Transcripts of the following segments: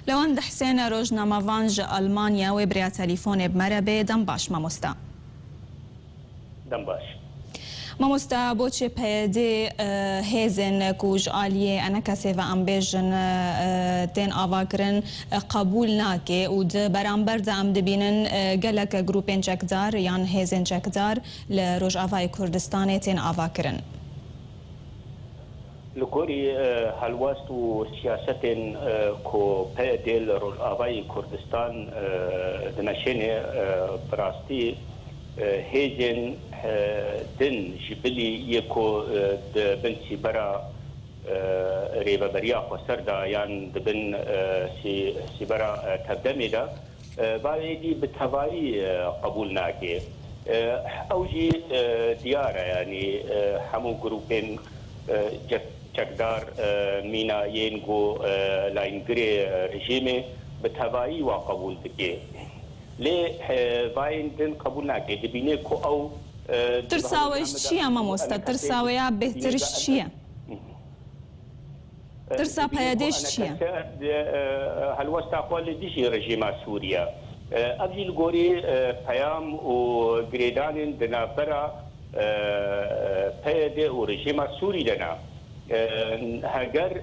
لەوەندە حسێنە ڕۆژنامەڤانژ ئەڵمانیا وێ بریا تەلیفۆنێ بمەرە بێ دەم باش مامۆستا. دەم باش. مامۆستا بۆچێ پەیەدێ هێزن کوژ ئالیێ ئەنە کەسێڤە ئەمبێژن تێن ئاواکردن قبول ناکێ و بەرامبەردا ئەم دەبینن گەلەکە گروپێن چەکدار یان هێزên چەکدار لە ڕۆژئاوای کوردستانê تێن ئاواکردن. Li gorî helwest û siyasetên ku peyedê li Rojavayê Kurdistan dimeşêne bi rastî hêzên din ji bilî yê ku dibin sîbera rêveberiya Xweser da yan dibin sîbera tevdemê de bayêdî bi tevahî qebûl nake. Ew jî diyar e yanî hemû grûpên çekdar mînayên ku layîngirê rejîmê bi tevahî wa qebûl dike. Lê vayên din qebûl nake dibîne ku ew tirsa we çi ye mamosta? Tirsa we ya bêhtir çi ye? Tirsa peyedê çi ye? Helwesta xwe li dijî rejîma Sûriye. Ev jî li gorî peyam û girêdanên di navbera peyedê û rejîma Sûrî de ne. Heger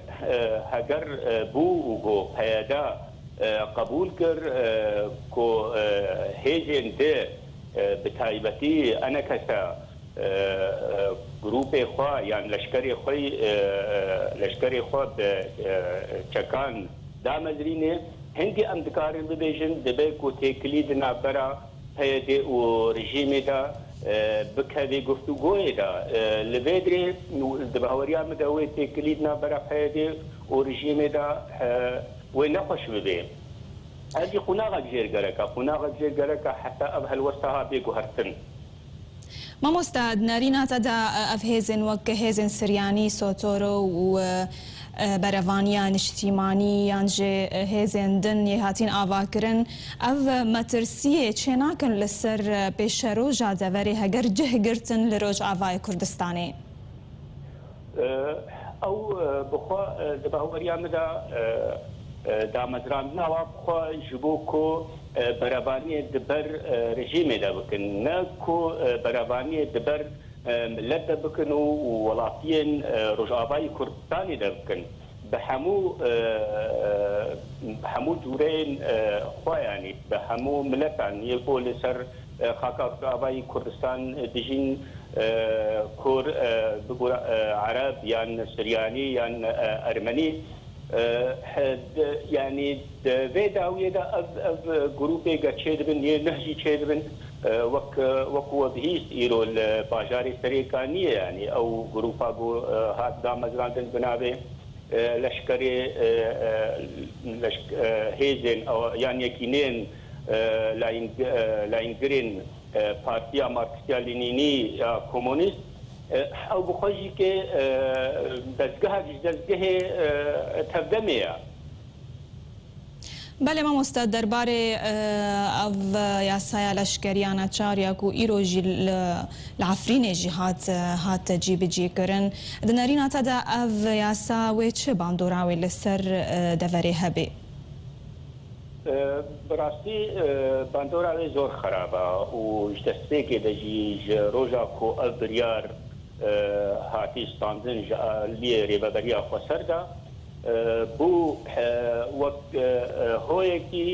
bû û got peyeda qebûl kir ku hêzên dê bi taybetî enekese grûpê xwe yan leşkerê xwe bi çekan damezrîne hingî em dikarin bibêjin dibe ku têkilî di navbera peyedê û rejîmê de bikevê guftûgoyê de li vê dirê di baweriya min de wê têkilî di navbera peyedê û rejîmê de wê nexweş bibe. Hezî qunaxek jêrgerek e heta ev helwesteha bêguhertin. Mamosta narîna te de ev hêzên wek hêzên Siryanî, Sotoro û berevaniya niştîmanî yan jê hêzên din yê hatîn avakirin ev metirsiyê çê nakin li ser pêşeroja deverê heger cih girtin li Rojavayê Kurdistanê. Ew bixwe di baweriya min de damezrandina xwe ji bo ku berevaniyê di ber rejîmê de bikin ne ku berevaniyê di ber millet de bikin û welatiyên Rojavayê Kurdistanê de bikin bi hemû cûreyên xwe yanî bi hemû milletan yê ku li ser xaka Rojavayê Kurdistan dijîn Kur Arab yan Siryanî yan Ermenî yani vê dawiyê de ev grûpê çê dibin yê neh jî çê dibin wek we bihîst îro li bajarê Serêkaniyê yanî ew grûpa hat damezrandin bi navê leşkerê hêzên yan yekînên layîngirên Partiya Marksiya Lenînî ya Komûnîst ew bixwe jî kê dezgeha ji dezgehê tevdemê ye. Belê mamosta derbarê ev yasaya leşkeriya neçar ya ku îro jî li Efrînê jî hat cîbicîkirin di nerîna te de ev yasa wê çi bandora wê li ser deverê hebe? Bi rastî bandora wê zor xerab e û ji destpêkê de jî ji roja ku ev biryar hatî standin ji aliyê rêveberiya Xweser de bû wek hoyekî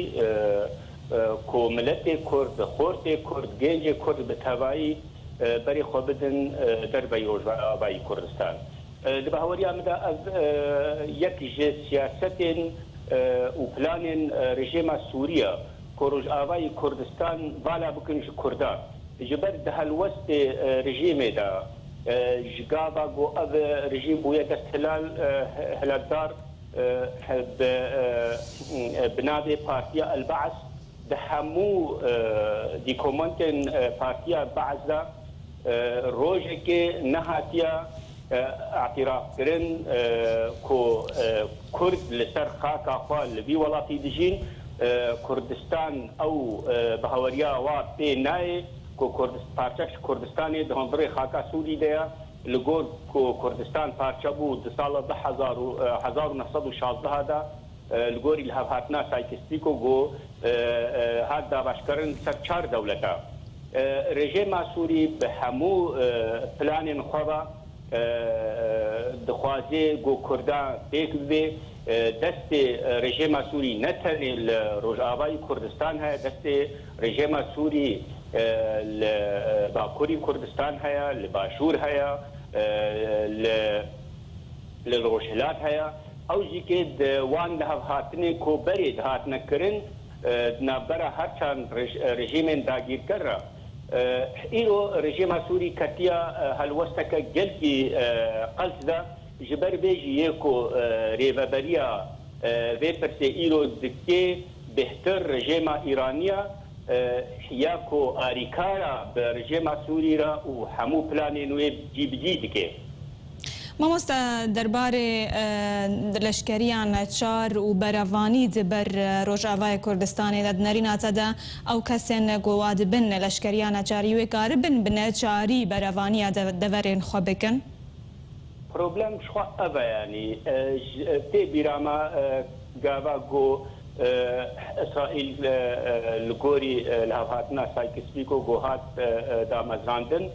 ku milletê Kurd, xortê Kurd, gencê Kurd bi tevahî berê xwe bidin derbeyê Rojavayê Kurdistan. Di baweriya min de ev yek ji siyasetên û planên rejîma Sûriye ku Rojavayê Kurdistan vala bikin ji Kurdan ji ber di helwestê rejîmê de ji gava got ev rejîm bûye dest hilatdar bi navê Partiya El-Baes di hemû dîkomentên Partiya Baes de rojekê nehatiye اعترافkirin ku Kurd li ser xaka xwe li vî welatî dijîn Kurdistan ew bi haweriya wa pê nayê ku parçek Kurdistanê di hundirê xaka Sûrî de ye li gor ku Kurdistan parçe bû di sala 1916 de الگوری الهاتنا سایکستیکو گو هات دابشکرن سر 4 دولتا رژیم سوری به همو پلان خوابا دخوازی گو کردان بیک به دست رژیم سوری نتنی لروجاوای کردستان های دست رژیم سوری لباکوری کردستان های لباشور های لروجهلات های او جی که دوان ده هاتنی کو برید هاتنه کرن نابرا هرچند رژیم داگیر کرده ایرو رژیم سوری کتیا هلوستک جلکی قلت ده جبر بیجی یکو ریوبریا وی پرسه ایرو دکه بهتر رژیم ایرانیا یاکو آریکارا به رژیم سوری را و همو پلانی نوی جیبجی دکه مامۆستا دەربارەی لەشکریان نەچار و بەرەوانی دبەر ڕۆژئاوای کوردستانێدا نەریناتەدا ئەو کەسێن گۆوا دبن لەشکریان نەچاری وێ کارە بن بنەچاری بەرەوانیە دەڤەرێن خۆ بکەن پرۆبلەم شخوا ئەڤە ینی تێ بیرامە گاوا گۆ ئیسرائیل لە گۆری لە هەڵهاتنا سایکسپیکۆ گۆ هات دامەزراندن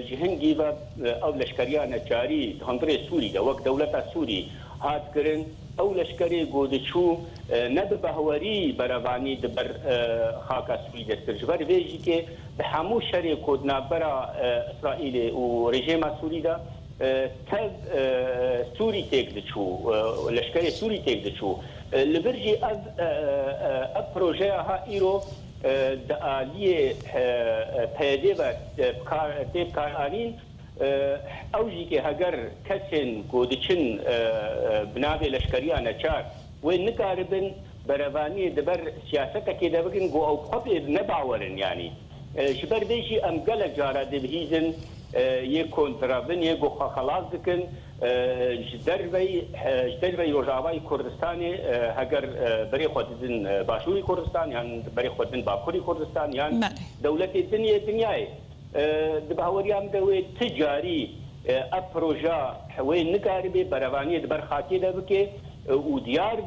جهنگی و او لشکریان نەچاری هەندڕێ سووریدا وەک دەوڵەتە سووری هاتکردن ئەو لەشکرێ گۆدەچوو نەبە بەهوەری بەرەوانی دبەر خاکە سووری دەستکرد ژبەر وێژی کێ بە هەموو شەرێ کۆدنابەرە ئیسرائیلێ و ڕێژێمە سووریدا تەv سووری تێک دەچوو لەشکرێ سووری تێک دەچوو لە بەرژی ئەv پرۆژەیە ها ئیرۆ دعالیه پیاده و تیب کارانین اوجی که هگر کسین گودچن بنابه لشکریان نچار و نکاربن بروانی دبر سیاست که دبکن گو او خب نباورن یعنی شبر بیشی امگل جارا دبهیزن یک کنترابن یک خلاص دکن جدروی روجاوای کردستان هگر برای خودن باشوری کردستان یان برای خودن باکوری کردستان یان دولت دنیای دباوریام دوی تجاری اپروژا وی نکاری بروانی دبر خاطی دبکه و دیار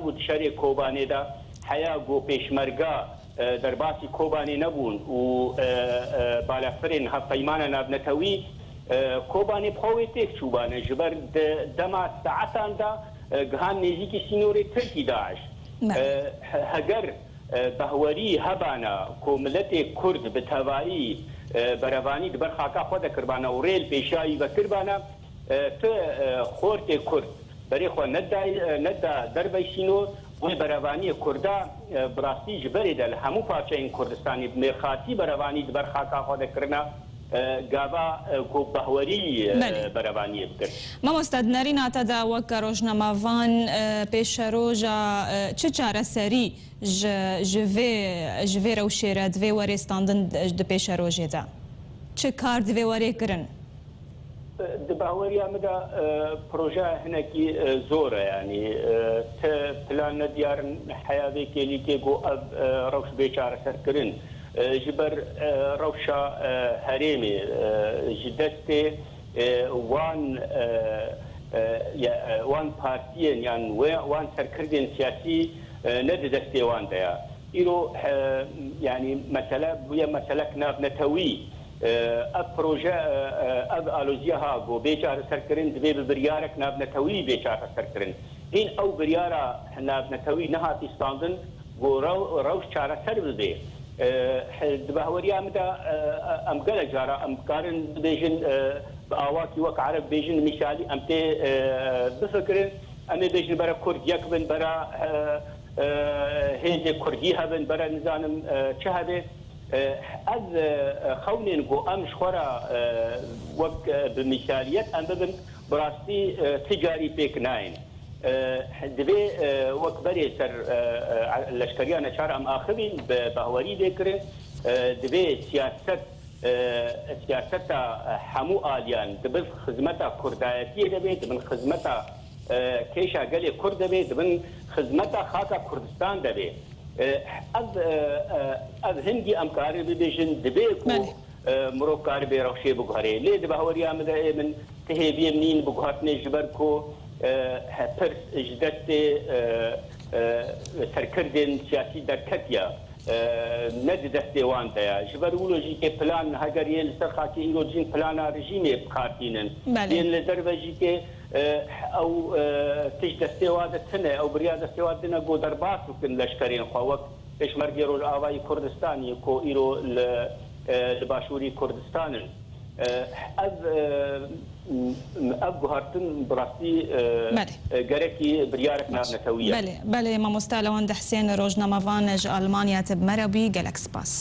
بو شری کوبانه دا حیا گو پیشمرگا در باسی کوبانی نبون و بالافرین هفایمان نابنتوی کوبانی بخوی تک چوبانه جبر دما ساعتان دا گهان نزیکی سینوری ترکی داعش هگر بهوری هبانا کوملت کرد به توایی بروانی دبر خاکا خود کربانا و ریل پیشایی و کربانا تو خورت کرد برای خود ندا دربای سینور و بروانی کردا براستی جبری دل همو پارچه این کردستانی مرخاتی بروانی دبر خاکا خود کرنا گاوا کو بهوری بروانی بکرد مامۆستا نەریناتەدا وەک ڕۆژنەماڤان پێشەڕۆژە چ چارەسەری ji vê rewşêre divê werêstandin di pêşerojê de çi kar divê werêkirin di baweriya me de proje hinekî zor e yanî te plan nediyarin heyavê kêlîkê got ev rewş bê çareserkirin ji ber rewşa herêmê ji destê wan partiyên yan wan serkirdên siyasî ne di destê wan de ya îro yanî mesele bûye meselek nav netewî ev proje ev aloziya got bê çareserkirin divê bi biryarek navnetewî bê çareserkirin hîn ew biryara navnetewî nehatî standin got rewş çareser bibe di baweriya me de em gelek jara em karin bibêjin bi awakî wek Ereb bêjin mîsalî em tê bifikirin em ê bêjin bera Kurd yek bin bera hêzê Kurdî hebin bera nizanim çi hebe ez xewnên got em ji xwe re wek bi mîsaliyet em bibin bi rastî ticarî pêk nayên divê wek berê ser leşkeriya neçar em axivîn bi bawerî vêkirin divê siyaseta hemû aliyan dibin xizmeta kurdayetiyê debe dibin xizmeta kêşa gelê Kurd debe dibin xizmeta xaka Kurdistan debe ev hingî em karî bibêjin divê ku mirov karî bê rewşê biguherê lê di baweriya me de min tihêviyê min nîn biguhatine ji ber ku پرس جدت سرکردن سیاسی درکتیا ند دستیوان دیا جبر ولوجی که پلان هگریه لسر خاکی ایروجین پلان رژیم بخارتینن این لذر وجی که او تج دستیواد تنه او بریا دستیواد دنا گو درباس وکن لشکرین خواهد پشمرگی رو آوای کردستانی کو ایرو لباشوری کردستانن اب گوهرتن براستی گرکی بریارک نتویه بله مامۆستا لەوەندە حسێن ڕۆژنامەوانە ژ ئەڵمانیا تب مەرەبی گەلەک سپاس